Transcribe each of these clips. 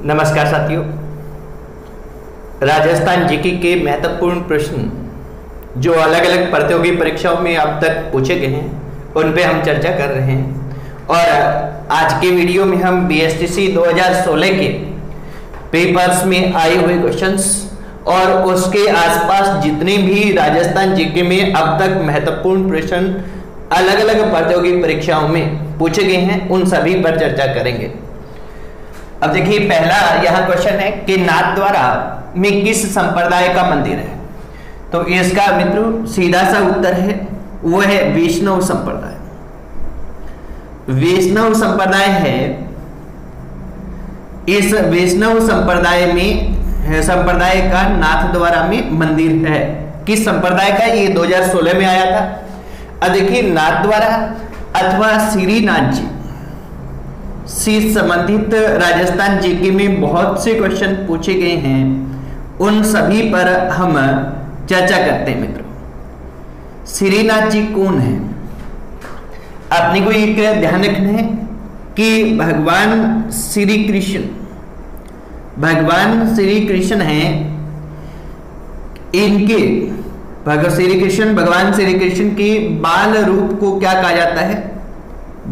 नमस्कार साथियों। राजस्थान जीके के महत्वपूर्ण प्रश्न जो अलग अलग प्रतियोगी परीक्षाओं में अब तक पूछे गए हैं उन पे हम चर्चा कर रहे हैं और आज के वीडियो में हम बीएसटीसी 2016 के पेपर्स में आए हुए क्वेश्चंस और उसके आसपास जितने भी राजस्थान जीके में अब तक महत्वपूर्ण प्रश्न अलग अलग प्रतियोगी परीक्षाओं में पूछे गए हैं उन सभी पर चर्चा करेंगे। अब देखिए, पहला यह क्वेश्चन है कि नाथद्वारा में किस संप्रदाय का मंदिर है। तो इसका मित्रों सीधा सा उत्तर है वो है वैष्णव संप्रदाय। वैष्णव संप्रदाय है। इस वैष्णव संप्रदाय का नाथद्वारा में मंदिर है। किस संप्रदाय का? ये 2016 में आया था। अब देखिए, नाथद्वारा अथवा श्रीनाथ जी से संबंधित राजस्थान जीके में बहुत से क्वेश्चन पूछे गए हैं, उन सभी पर हम चर्चा करते हैं। मित्रों, श्रीनाथ जी कौन है? आपने को एक ध्यान रखना है कि भगवान श्री कृष्ण हैं। इनके भगवान श्री कृष्ण के बाल रूप को क्या कहा जाता है?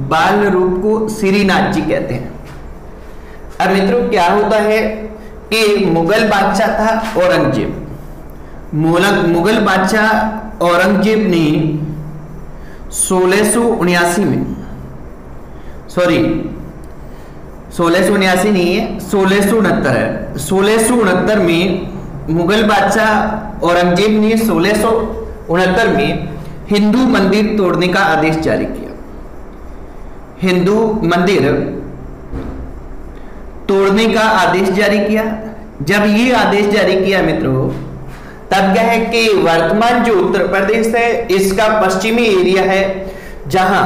बाल रूप को श्रीनाथ जी कहते हैं। अब मित्रों, क्या होता है कि मुगल बादशाह था औरंगजेब। मुगल बादशाह औरंगजेब ने 1679 में 1679 नहीं है, 1669 है। 1669 में मुगल बादशाह औरंगजेब ने 1669 में हिंदू मंदिर तोड़ने का आदेश जारी किया। हिंदू मंदिर तोड़ने का आदेश जारी किया। जब ये आदेश जारी किया मित्रों, तब क्या है कि वर्तमान जो उत्तर प्रदेश है इसका पश्चिमी एरिया है, जहां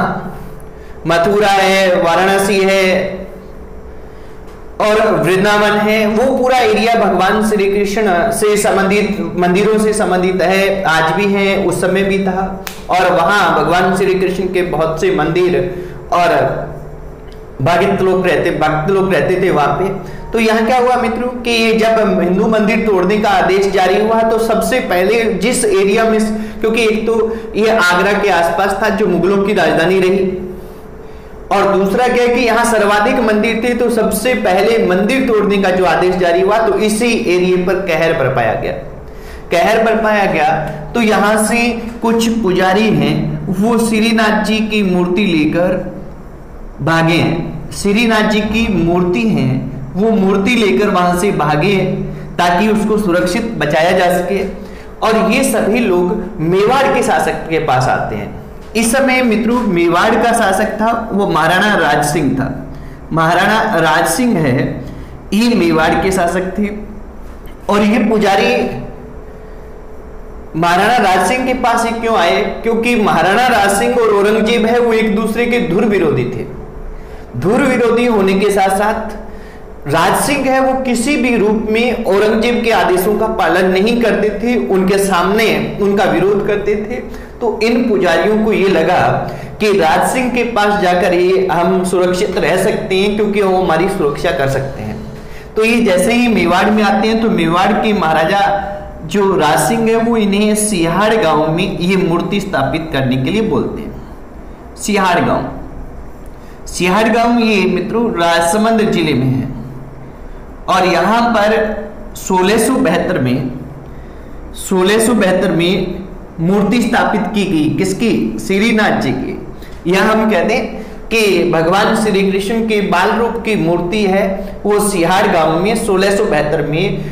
मथुरा है, वाराणसी है और वृंदावन है, वो पूरा एरिया भगवान श्री कृष्ण से संबंधित मंदिरों से संबंधित है। आज भी है, उस समय भी था। और वहां भगवान श्री कृष्ण के बहुत से मंदिर और भक्त लोग रहते थे वहां पे। तो यहाँ क्या हुआ मित्रों कि जब हिंदू मंदिर तोड़ने का आदेश जारी हुआ तो सबसे पहले जिस एरिया में, क्योंकि एक तो ये आगरा के आसपास था जो मुगलों की राजधानी रही, और दूसरा क्या है कि यहाँ सर्वाधिक मंदिर थे, तो सबसे पहले मंदिर तोड़ने का जो आदेश जारी हुआ तो इसी एरिया पर कहर बरपाया गया। तो यहां से कुछ पुजारी हैं, वो श्रीनाथ जी की मूर्ति लेकर भागे हैं। श्रीनाथ जी की मूर्ति है, वो मूर्ति लेकर वहां से भागे ताकि उसको सुरक्षित बचाया जा सके। और ये सभी लोग मेवाड़ के शासक के पास आते हैं। इस समय मित्रों मेवाड़ का शासक था वो महाराणा राज सिंह था। महाराणा राज सिंह है, ये मेवाड़ के शासक थे। और ये पुजारी महाराणा राज सिंह के पास ही क्यों आए? क्योंकि महाराणा राज सिंह और औरंगजेब है वो एक दूसरे के धुर विरोधी थे। धुर विरोधी होने के साथ साथ राज सिंह है वो किसी भी रूप में औरंगजेब के आदेशों का पालन नहीं करते थे, उनके सामने उनका विरोध करते थे। तो इन पुजारियों को ये लगा कि राज सिंह के पास जाकर ये हम सुरक्षित रह सकते हैं, क्योंकि वो हमारी सुरक्षा कर सकते हैं। तो ये जैसे ही मेवाड़ में आते हैं तो मेवाड़ के महाराजा जो राज सिंह है वो इन्हें सिहाड़ गांव में ये मूर्ति स्थापित करने के लिए बोलते हैं। सिहाड़ गांव ये मित्रों राजसमंद जिले में है। और यहां पर 1672 में मूर्ति स्थापित की गई। किसकी? श्रीनाथ जी की। यह हम कहते हैं कि भगवान श्री कृष्ण के बाल रूप की मूर्ति है, वो सिहाड़ गांव में 1672 में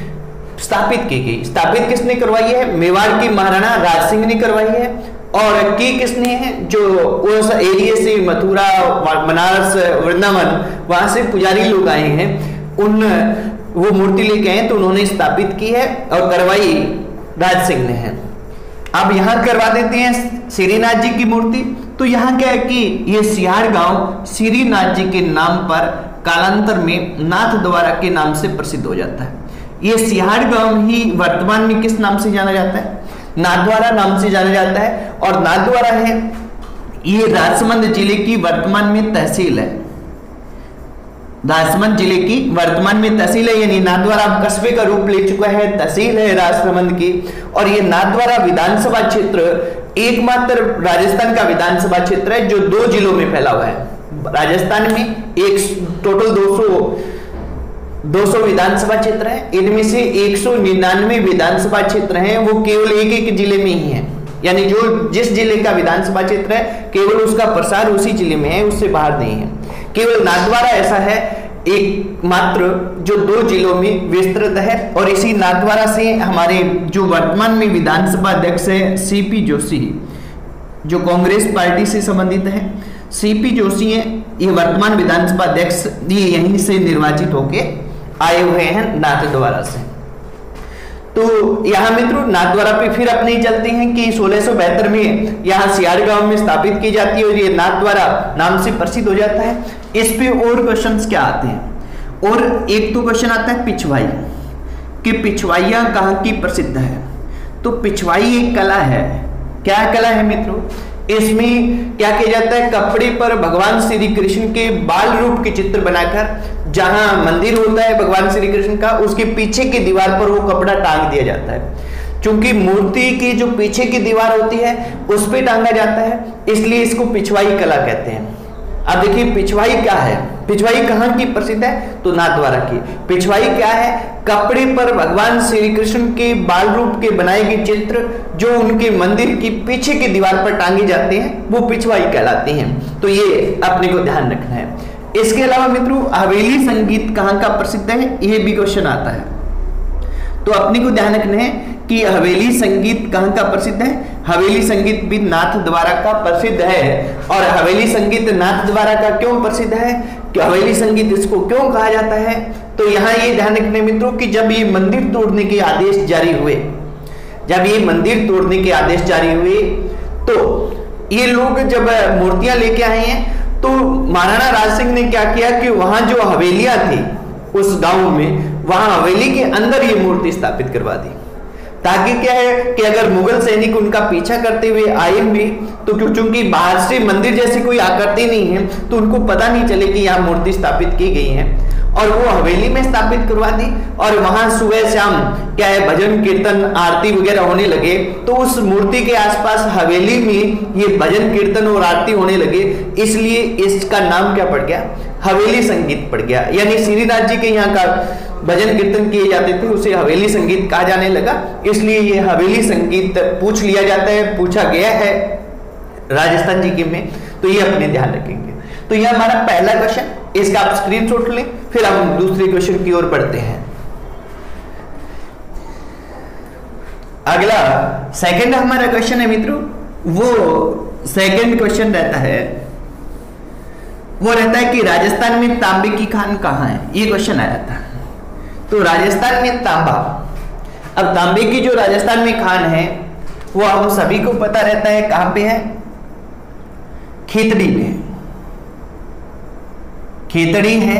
स्थापित की गई। स्थापित किसने करवाई है? मेवाड़ की महाराणा राज सिंह ने करवाई है। और की किसने है? जो उस एरिया से मथुरा, बनारस, वृंदावन वहां से पुजारी लोग आए हैं, वो मूर्ति लेके आए तो उन्होंने स्थापित की है और करवाई राज सिंह ने है। अब यहां करवा देते हैं श्रीनाथ जी की मूर्ति। तो यहां क्या है कि ये सिहाड़ गांव श्रीनाथ जी के नाम पर कालांतर में नाथद्वारा के नाम से प्रसिद्ध हो जाता है। ये सिहाड़ गांव ही वर्तमान में किस नाम से जाना जाता है? नाथद्वारा नाम से जाना जाता है। और नाथद्वारा है ये राजसमंद जिले की वर्तमान में तहसील है। राजसमंद जिले की वर्तमान में तहसील है, यानी नाथद्वारा अब कस्बे का रूप ले चुका है, तहसील है राजसमंद की। और ये नाथद्वारा विधानसभा क्षेत्र एकमात्र राजस्थान का विधानसभा क्षेत्र है जो 2 जिलों में फैला हुआ है। राजस्थान में एक टोटल 200 विधानसभा क्षेत्र है, इनमें से 199 विधानसभा क्षेत्र हैं वो केवल एक जिले में ही है, यानी जो जिस जिले का विधानसभा क्षेत्र है केवल उसका प्रसार उसी जिले में है, उससे बाहर नहीं है। केवल नाथद्वारा ऐसा है एकमात्र जो 2 जिलों में विस्तृत है। और इसी नाथद्वारा से हमारे जो वर्तमान में विधानसभा अध्यक्ष है सीपी जोशी, जो कांग्रेस पार्टी से संबंधित है, सीपी जोशी है ये वर्तमान विधानसभा अध्यक्ष, ये यहीं से निर्वाचित होके आए हुए हैं नाथद्वारा से। तो यहाँ मित्रों नाथद्वारा पे फिर अपने चलते हैं कि 1672 में यहाँ सियार गांव में स्थापित की जाती है और ये नाथद्वारा नाम से प्रसिद्ध हो जाता है। इस पे और क्वेश्चंस क्या आते हैं, और एक तो क्वेश्चन आता है पिछवाई कि पिछवाइयाँ कहाँ की प्रसिद्ध है। तो पिछवाई एक कला है, क्या कला है मित्रों, इसमें क्या किया जाता है, कपड़े पर भगवान श्री कृष्ण के बाल रूप के चित्र बनाकर, जहां मंदिर होता है भगवान श्री कृष्ण का उसके पीछे की दीवार पर वो कपड़ा टांग दिया जाता है। क्योंकि मूर्ति की जो पीछे की दीवार होती है उस पे टांगा जाता है, इसलिए इसको पिछवाई कला कहते हैं। अब देखिए पिछवाई क्या है, पिछवाई कहाँ की प्रसिद्ध है, तो नाथद्वारा की। पिछवाई क्या है, कपड़े पर भगवान श्री कृष्ण के बाल रूप के बनाए गए चित्र जो उनके मंदिर की पीछे की दीवार पर टांगे जाते हैं वो पिछवाई कहलाती हैं। तो ये अपने को ध्यान रखना है। इसके अलावा मित्रों हवेली संगीत कहाँ का प्रसिद्ध है, ये भी क्वेश्चन आता है। तो अपने को ध्यान रखना है कि हवेली संगीत कहाँ का प्रसिद्ध है, हवेली संगीत भी नाथद्वारा का प्रसिद्ध है। और हवेली संगीत नाथद्वारा का क्यों प्रसिद्ध है, कि हवेली संगीत इसको क्यों कहा जाता है, तो यहाँ ये ध्यान रखने मित्रों कि जब ये मंदिर तोड़ने के आदेश जारी हुए, जब ये मंदिर तोड़ने के आदेश जारी हुए तो ये लोग जब मूर्तियां लेके आए हैं तो महाराणा राज सिंह ने क्या किया कि वहां जो हवेलियां थी उस गांव में, वहां हवेली के अंदर ये मूर्ति स्थापित करवा दी, ताकि क्या है कि अगर मुगल सैनिक उनका पीछा करते हुए आए भी तो क्योंकि बाहर से मंदिर जैसी कोई आकृति नहीं है तो उनको पता नहीं चले कि यहाँ मूर्ति स्थापित की गई है। और वो हवेली में स्थापित करवा दी और वहां सुबह शाम क्या है भजन कीर्तन आरती वगैरह होने लगे। तो उस मूर्ति के आसपास हवेली में ये भजन कीर्तन और आरती होने लगे, इसलिए इसका नाम क्या पड़ गया, हवेली संगीत पड़ गया। यानी श्रीनाथ जी के यहाँ का भजन कीर्तन किए जाते थे उसे हवेली संगीत कहा जाने लगा, इसलिए ये हवेली संगीत पूछ लिया जाता है, पूछा गया है राजस्थान जी के में, तो ये अपने ध्यान रखेंगे। तो ये हमारा पहला क्वेश्चन, इसका आप स्क्रीनशॉट लें, फिर हम दूसरे क्वेश्चन की ओर बढ़ते हैं। अगला सेकंड हमारा क्वेश्चन है मित्रों, वो सेकंड क्वेश्चन रहता है, वो रहता है कि राजस्थान में तांबे की खान कहाँ है, ये क्वेश्चन आया था। तो राजस्थान में तांबा, अब तांबे की जो राजस्थान में खान है वो हम सभी को पता रहता है कहां पे है, खेतड़ी में, खेतड़ी है,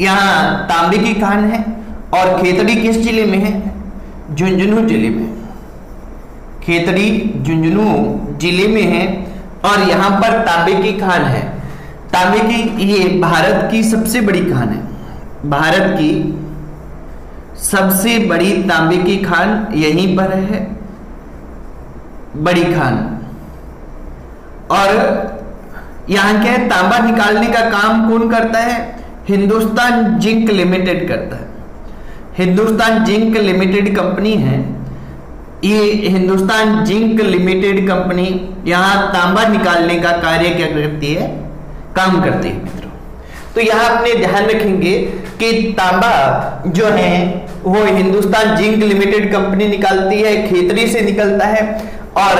यहां तांबे की खान है। और खेतड़ी किस जिले में है, झुंझुनू जिले में, खेतड़ी झुंझुनू जिले में है और यहां पर तांबे की खान है। तांबे की ये भारत की सबसे बड़ी खान है, भारत की सबसे बड़ी तांबे की खान यहीं पर है, बड़ी खान। और यहां क्या है, तांबा निकालने का काम कौन करता है, हिंदुस्तान जिंक लिमिटेड करता है। हिंदुस्तान जिंक लिमिटेड कंपनी है, ये हिंदुस्तान जिंक लिमिटेड कंपनी यहां तांबा निकालने का कार्य क्या करती है, काम करती है मित्रों। तो यहां अपने ध्यान रखेंगे कि तांबा जो है वो हिंदुस्तान जिंक लिमिटेड कंपनी निकालती है, खेतड़ी से निकलता है और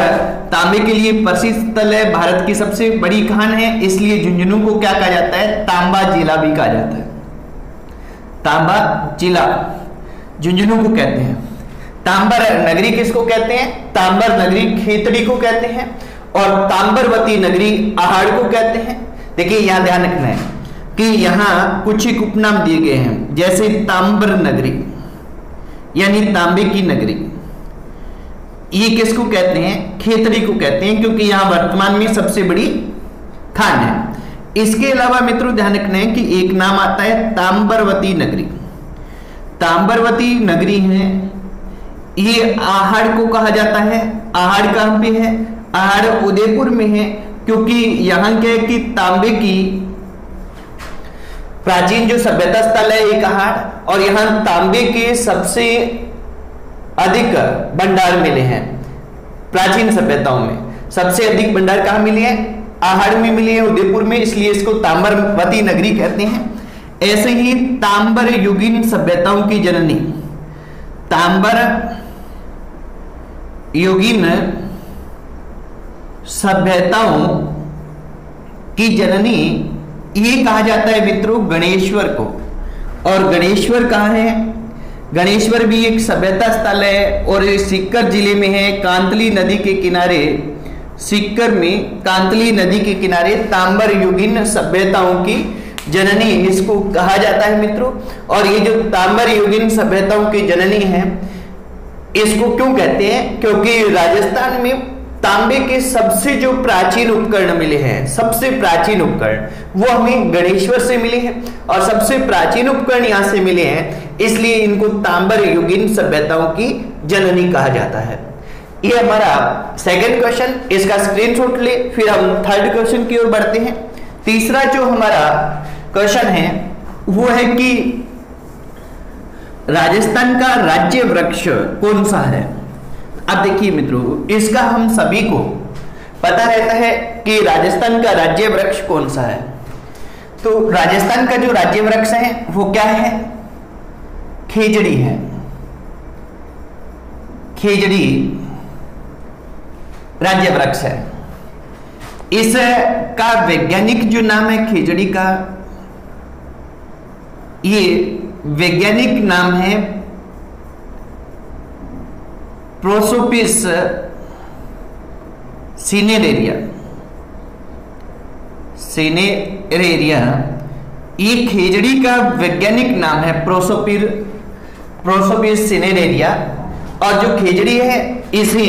तांबे के लिए प्रसिद्ध स्थल है, भारत की सबसे बड़ी खान है, इसलिए झुंझुनू को क्या कहा जाता है, तांबा जिला भी कहा जाता है। तांबा जिला झुंझुनू को कहते हैं। तांबर नगरी किसको कहते हैं, तांबर नगरी खेतड़ी को कहते हैं और तांबरवती नगरी आहाड़ को कहते हैं। देखिए यहां ध्यान रखना है कि यहां कुछ एक उपनाम दिए गए हैं, जैसे तांबर नगरी यानी तांबे की नगरी, ये किसको कहते हैं, खेतड़ी को कहते हैं, क्योंकि यहां वर्तमान में सबसे बड़ी खान है। इसके अलावा मित्रों ध्यान रखना है कि एक नाम आता है ताम्बरवती नगरी। ताम्बरवती नगरी है, ये आहड़ को कहा जाता है। आहड़ कहां पे है? आहड़ उदयपुर में है, क्योंकि यहां क्या है कि तांबे की प्राचीन जो सभ्यता स्थल है एक आहड़, और यहां तांबे के सबसे अधिक भंडार मिले हैं। प्राचीन सभ्यताओं में सबसे अधिक भंडार कहां मिले हैं? आहड़ में मिले हैं, उदयपुर में, इसलिए इसको ताम्बरवती नगरी कहते हैं। ऐसे ही ताम्बर युगीन सभ्यताओं की जननी, ताम्बर युगीन सभ्यताओं की जननी ये कहा जाता है मित्रों गणेश्वर को। और गणेश्वर कहाँ है? गणेश्वर भी एक सभ्यता स्थल है और ये सीकर जिले में है, कांतली नदी के किनारे। सीकर में कांतली नदी के किनारे ताम्बर युगीन सभ्यताओं की जननी इसको कहा जाता है मित्रों। और ये जो ताम्बर युगीन सभ्यताओं की जननी है, इसको क्यों कहते हैं? क्योंकि राजस्थान में तांबे के सबसे जो प्राचीन उपकरण मिले हैं, सबसे प्राचीन उपकरण वो हमें गणेश्वर से मिले हैं, और सबसे प्राचीन उपकरण यहां से मिले हैं, इसलिए इनको तांबर युगीन सभ्यताओं की जननी कहा जाता है। ये हमारा सेकंड क्वेश्चन, इसका स्क्रीनशॉट ले, फिर हम थर्ड क्वेश्चन की ओर बढ़ते हैं। तीसरा जो हमारा क्वेश्चन है वो है कि राजस्थान का राज्य वृक्ष कौन सा है? अब देखिए मित्रों, इसका हम सभी को पता रहता है कि राजस्थान का राज्य वृक्ष कौन सा है। तो राजस्थान का जो राज्य वृक्ष है वो क्या है? खेजड़ी है। खेजड़ी राज्य वृक्ष है। इसका वैज्ञानिक जो नाम है खेजड़ी का, ये वैज्ञानिक नाम है प्रोसोपिस सिनेरेरिया। सिनेरेरिया ये खेजड़ी का वैज्ञानिक नाम है, प्रोसोपिस सिनेरेरिया। और जो खेजड़ी है इसे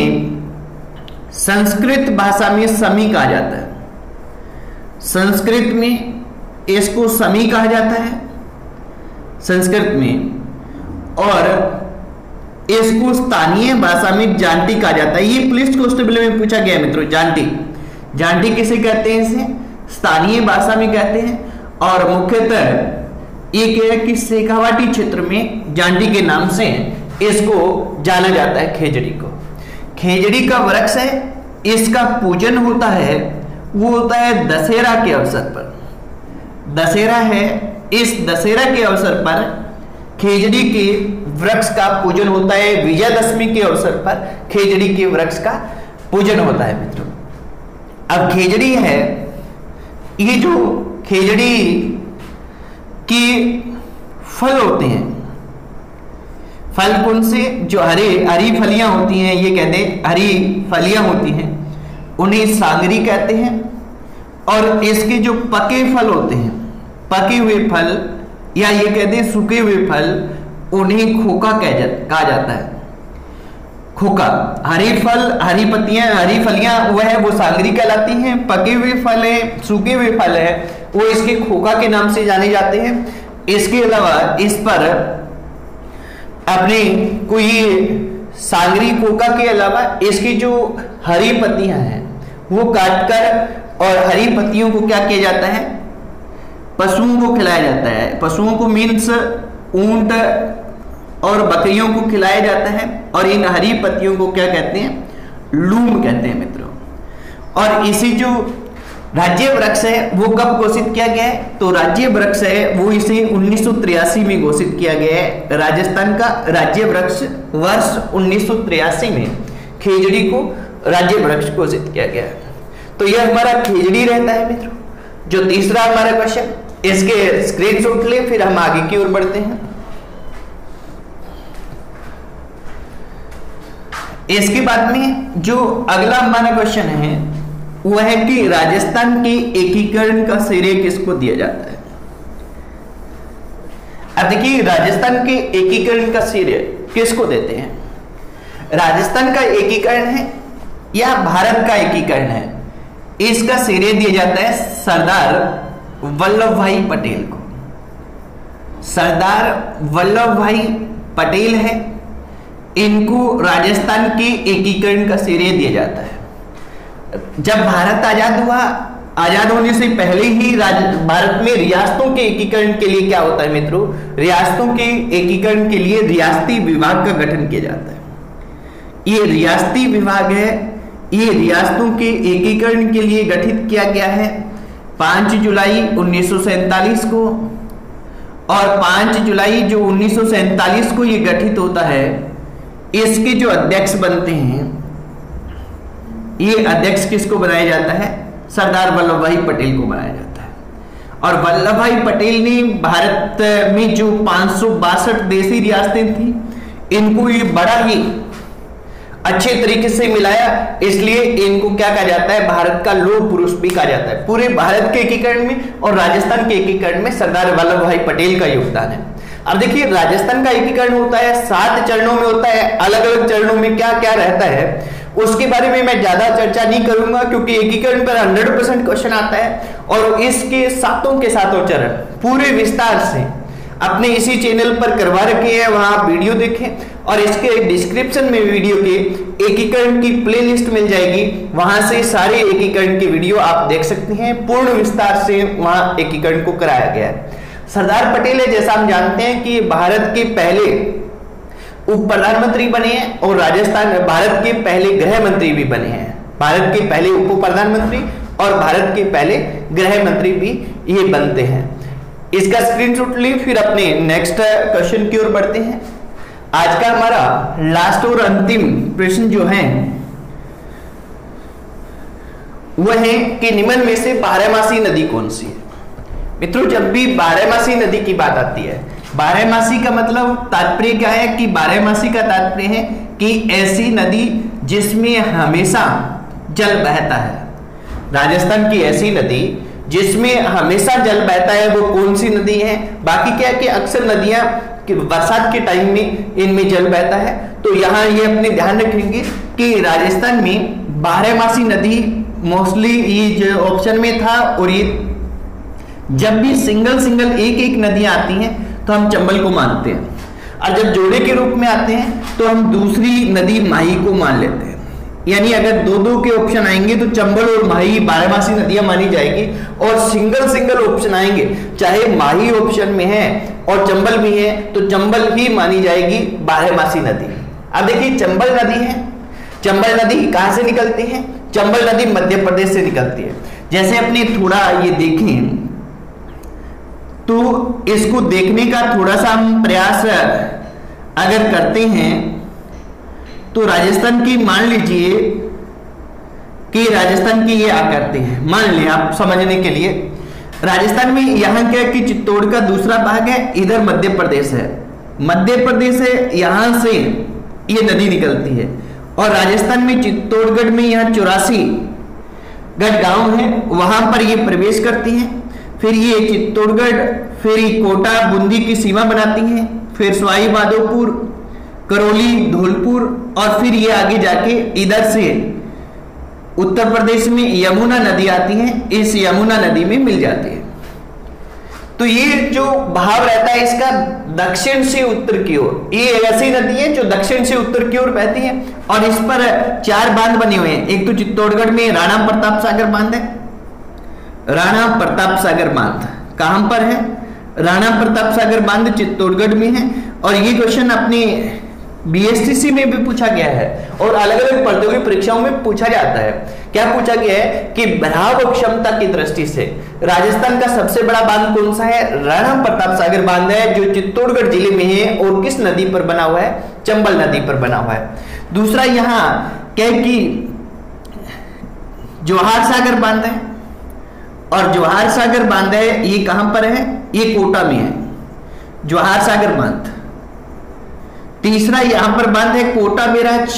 संस्कृत भाषा में समी कहा जाता है। संस्कृत में इसको समी कहा जाता है संस्कृत में, और इसको स्थानीय भाषा में जांटी कहा जाता है। ये पुलिस कांस्टेबल में पूछा गया मित्रों, जांटी। जांटी किसे कहते हैं? इसे स्थानीय भाषा में कहते हैं। और मुख्यतः ये क्या है कि शेखावाटी क्षेत्र में जांटी के नाम से इसको जाना जाता है खेजड़ी को। खेजड़ी का वृक्ष है, इसका पूजन होता है, वो होता है दशहरा के अवसर पर। दशहरा है, इस दशहरा के अवसर पर खेजड़ी के वृक्ष का पूजन होता है। विजयदशमी के अवसर पर खेजड़ी के वृक्ष का पूजन होता है मित्रों। अब खेजड़ी है, ये जो खेजड़ी के फल होते हैं, फल कौन से? जो हरी फलियां होती हैं, ये कहते हैं हरी फलियां होती हैं, उन्हें सांगरी कहते हैं। और इसके जो पके फल होते हैं, पके हुए फल या ये कहते हैं सूखे हुए फल, उन्हें खोका कहा जाता है। खोका, हरी फल, हरी पत्तियां, हरी फलियां वो सांगरी कहलाती हैं। पके हुए फल है, सूखे हुए फल है, वो इसके खोका के नाम से जाने जाते हैं। इसके अलावा इस पर अपने कोई सांगरी खोका के अलावा इसकी जो हरी पत्तियां हैं वो काटकर, और हरी पत्तियों को क्या किया जाता है? पशुओं को खिलाया जाता है। पशुओं को मीन्स ऊंट और बकरियों को खिलाया जाता है। और इन हरी पत्तियों को क्या कहते हैं? लूम कहते हैं मित्रों। और इसी जो राज्य वृक्ष है वो कब घोषित किया गया है? तो राज्य वृक्ष है वो इसे 1983 में घोषित किया गया है। राजस्थान का राज्य वृक्ष वर्ष 1983 में खेजड़ी को राज्य वृक्ष घोषित किया गया है। तो यह हमारा खेजड़ी रहता है मित्रों। जो तीसरा हमारा क्वेश्चन, इसके स्क्रीनशॉट ले, फिर हम आगे की ओर बढ़ते हैं। इसके बाद में जो अगला हमारा क्वेश्चन है वो है कि राजस्थान के एकीकरण का श्रेय किसको दिया जाता है? अब देखिए, राजस्थान के एकीकरण का श्रेय किसको देते हैं? राजस्थान का एकीकरण है या भारत का एकीकरण है, इसका श्रेय दिया जाता है सरदार वल्लभ भाई पटेल को। सरदार वल्लभ भाई पटेल है, इनको राजस्थान के एकीकरण का श्रेय दिया जाता है। जब भारत आजाद हुआ, आजाद होने से पहले ही भारत में रियासतों के एकीकरण के लिए क्या होता है मित्रों, रियासतों के एकीकरण के लिए रियासती विभाग का गठन किया जाता है। ये रियासती विभाग है, ये रियासतों के एकीकरण के लिए गठित किया गया है 5 जुलाई 1947 को। और 5 जुलाई जो 1947 को ये गठित होता है, इसके जो अध्यक्ष बनते हैं, ये अध्यक्ष किसको बनाया जाता है, सरदार वल्लभ भाई पटेल को बनाया जाता है। और वल्लभ भाई पटेल ने भारत में जो 562 देशी रियासतें थी, इनको ये बड़ा ही अच्छे तरीके से मिलाया, इसलिए इनको क्या कहा जाता है, भारत का लौह पुरुष भी कहा जाता है। पूरे भारत के एकीकरण में और राजस्थान के एकीकरण में सरदार वल्लभ भाई पटेल का योगदान है। अब देखिए, राजस्थान का एकीकरण होता है 7 चरणों में होता है। अलग अलग चरणों में क्या क्या रहता है उसके बारे में मैं ज्यादा चर्चा नहीं करूंगा, क्योंकि एकीकरण पर 100% क्वेश्चन आता है और इसके सातों के सातों चरण पूरे विस्तार से अपने इसी चैनल पर करवा रखे हैं, वहां आप वीडियो देखें। और इसके डिस्क्रिप्शन में वीडियो के एकीकरण की प्लेलिस्ट मिल जाएगी, वहां से सारे एकीकरण के वीडियो आप देख सकते हैं। पूर्ण विस्तार से वहां एकीकरण को कराया गया है। सरदार पटेल है, जैसा हम जानते हैं कि भारत के पहले उप प्रधानमंत्री बने हैं और राजस्थान भारत के पहले गृह मंत्री भी बने हैं। भारत के पहले उप प्रधानमंत्री और भारत के पहले गृह मंत्री भी ये बनते हैं। इसका स्क्रीनशॉट ली, फिर अपने नेक्स्ट क्वेश्चन की ओर बढ़ते हैं। आज का हमारा लास्ट और अंतिम प्रश्न जो है वह है कि निम्न में से बारहमासी नदी कौन सी है। मित्रों, जब भी बारहमासी नदी की बात आती है, बारहमासी का मतलब तात्पर्य क्या है कि बारहमासी का तात्पर्य है कि ऐसी नदी जिसमें हमेशा जल बहता है। राजस्थान की ऐसी नदी जिसमें हमेशा जल बहता है वो कौन सी नदी है। बाकी क्या है कि अक्सर नदियां बरसात के टाइम में इनमें जल बहता है, तो यहाँ ये अपने ध्यान रखेंगे कि राजस्थान में बारहमासी नदी मोस्टली ये जो ऑप्शन में था। और ये जब भी सिंगल एक एक नदियां आती हैं तो हम चंबल को मानते हैं, और जब जोड़े के रूप में आते हैं तो हम दूसरी नदी माही को मान लेते हैं। यानी अगर दो के ऑप्शन आएंगे तो चंबल और माही बारहमासी नदियां मानी जाएगी, और सिंगल ऑप्शन आएंगे चाहे माही ऑप्शन में है और चंबल भी है तो चंबल ही मानी जाएगी बारहमासी नदी। अब देखिए, चंबल नदी है, चंबल नदी कहां से निकलती है, चंबल नदी मध्य प्रदेश से निकलती है। जैसे अपने थोड़ा ये देखें तो इसको देखने का थोड़ा सा हम प्रयास अगर करते हैं तो राजस्थान की मान लीजिए कि राजस्थान की ये आकृति है, मान लिया आप समझने के लिए। राजस्थान में यहाँ क्या कि चित्तौड़ का दूसरा भाग है, इधर मध्य प्रदेश है, मध्य प्रदेश है, यहां से ये नदी निकलती है। और राजस्थान में चित्तौड़गढ़ में यहाँ 84 गढ़ गांव है, वहां पर ये प्रवेश करती है। फिर ये चित्तौड़गढ़, फिर कोटा बूंदी की सीमा बनाती है, फिर सवाई माधोपुर, करौली, धौलपुर, और फिर ये आगे जाके इधर से उत्तर प्रदेश में यमुना नदी आती है, इस यमुना नदी में मिल जाती है। तो ये जो भाव रहता है इसका दक्षिण से उत्तर की ओर, ये ऐसी नदी है जो दक्षिण से उत्तर की ओर बहती है। और इस पर 4 बांध बने हुए हैं। एक तो चित्तौड़गढ़ में राणा प्रताप सागर बांध है, राणा प्रताप सागर बांध कहां पर है, राणा प्रताप सागर बांध चित्तौड़गढ़ में है। और ये क्वेश्चन अपने बीएसटीसी में भी पूछा गया है और अलग अलग प्रतियोगी परीक्षाओं में पूछा जाता है। क्या पूछा गया है कि भराव क्षमता की दृष्टि से राजस्थान का सबसे बड़ा बांध कौन सा है, राणा प्रताप सागर बांध है, जो चित्तौड़गढ़ जिले में है और किस नदी पर बना हुआ है, चंबल नदी पर बना हुआ है। दूसरा यहाँ क्या कि जवाहर सागर बांध है, और जवाहर सागर बांध है ये कहां पर है, ये कोटा में है, जवाहर सागर बांध। तीसरा यहां पर बांध है कोटा बैराज,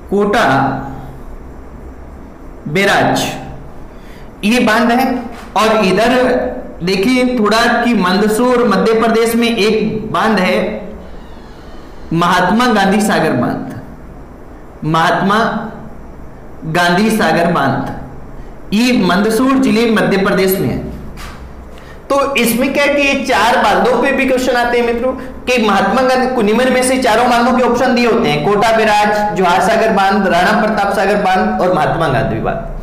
कोटा बैराज ये बांध है। और इधर देखिए थोड़ा कि मंदसौर मध्य प्रदेश में एक बांध है, महात्मा गांधी सागर बांध, महात्मा गांधी सागर बांध ये मंदसौर जिले मध्य प्रदेश में है। तो इसमें क्या है कि ये 4 बांधों पे भी क्वेश्चन आते हैं मित्रों कि महात्मा गांधी निम्न में से चारों बांधों के ऑप्शन दिए होते हैं, कोटा बैराज, जवाहर सागर बांध, राणा प्रताप सागर बांध और महात्मा गांधी बांध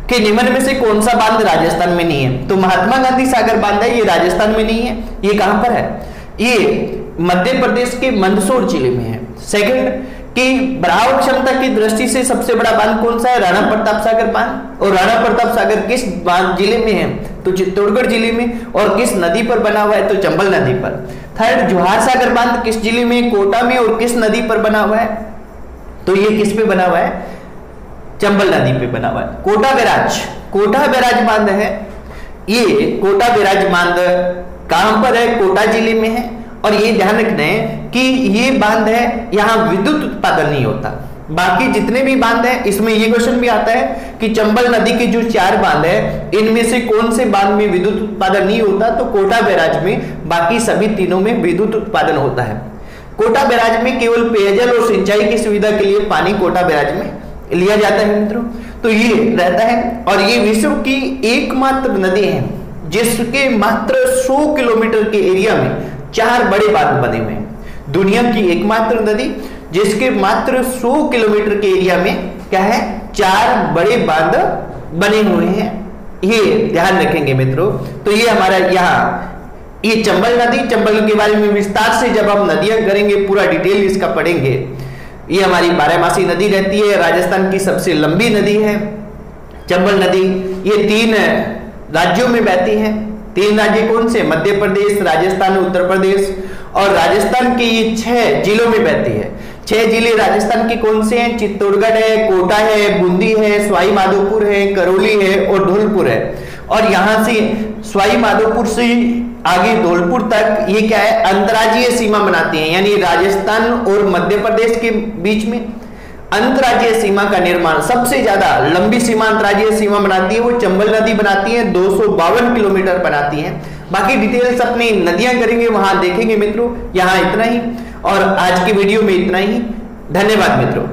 कि निम्न में से कौन सा बांध राजस्थान में नहीं है। तो महात्मा गांधी सागर बांध है, ये राजस्थान में नहीं है। ये कहां पर है? ये मध्य प्रदेश के मंदसौर जिले में है। सेकंड कि बहाव क्षमता की दृष्टि से सबसे बड़ा बांध कौन सा है? राणा प्रताप सागर बांध। और राणा प्रताप सागर किस बांध जिले में है? तो चित्तौड़गढ़ जिले में। और किस नदी पर बना हुआ है? तो चंबल नदी पर। थर्ड, जवाहर सागर बांध किस जिले में? कोटा में। और किस नदी पर बना हुआ है? तो ये किस पे बना हुआ है? चंबल नदी पे बना हुआ है। कोटा बैराज बांध है, ये कोटा बैराज बांध कहां पर है? कोटा जिले में है। और ये ध्यान रखना है कि ये बांध है, यहां विद्युत उत्पादन नहीं होता। बाकी जितने भी बांध है इसमें ये क्वेश्चन भी आता है कि चंबल नदी के जो 4 बांध है इनमें से कौन से बांध में विद्युत उत्पादन नहीं होता? तो कोटा बैराज में। बाकी सभी तीनों में विद्युत उत्पादन होता है। कोटा बैराज में केवल पेयजल और सिंचाई की सुविधा के लिए पानी कोटा बैराज में लिया जाता है मित्रों। तो ये रहता है। और ये विश्व की एकमात्र नदी है जिसके मात्र 100 किलोमीटर के एरिया में 4 बड़े बांध बने हुए हैं। दुनिया की एकमात्र नदी जिसके मात्र 100 किलोमीटर के एरिया में क्या है? 4 बड़े बांध बने हुए हैं। ये ध्यान रखेंगे मित्रों। तो ये हमारा यहाँ ये चंबल नदी, चंबल के बारे में विस्तार से जब हम नदियां करेंगे पूरा डिटेल इसका पढ़ेंगे। ये हमारी 12मासी नदी रहती है, राजस्थान की सबसे लंबी नदी है चंबल नदी। ये 3 राज्यों में बहती है। 3 राज्य कौन से? मध्य प्रदेश, राजस्थान, उत्तर प्रदेश। और राजस्थान के ये 6 जिलों में बहती है। 6 जिले राजस्थान के कौन से हैं? चित्तौड़गढ़ है, कोटा है, बूंदी है, सवाई माधोपुर है, करौली है और धौलपुर है। और यहां से सवाई माधोपुर से आगे धौलपुर तक ये क्या है? अंतर्राज्यीय सीमा बनाती हैं। यानी राजस्थान और मध्य प्रदेश के बीच में अंतर्राज्यीय सीमा का निर्माण, सबसे ज्यादा लंबी सीमा अंतर्राज्यीय सीमा बनाती है वो चंबल नदी बनाती है, 252 किलोमीटर बनाती है। बाकी डिटेल्स अपनी नदियां करेंगे वहां देखेंगे मित्रों। यहाँ इतना ही और आज की वीडियो में इतना ही। धन्यवाद मित्रों।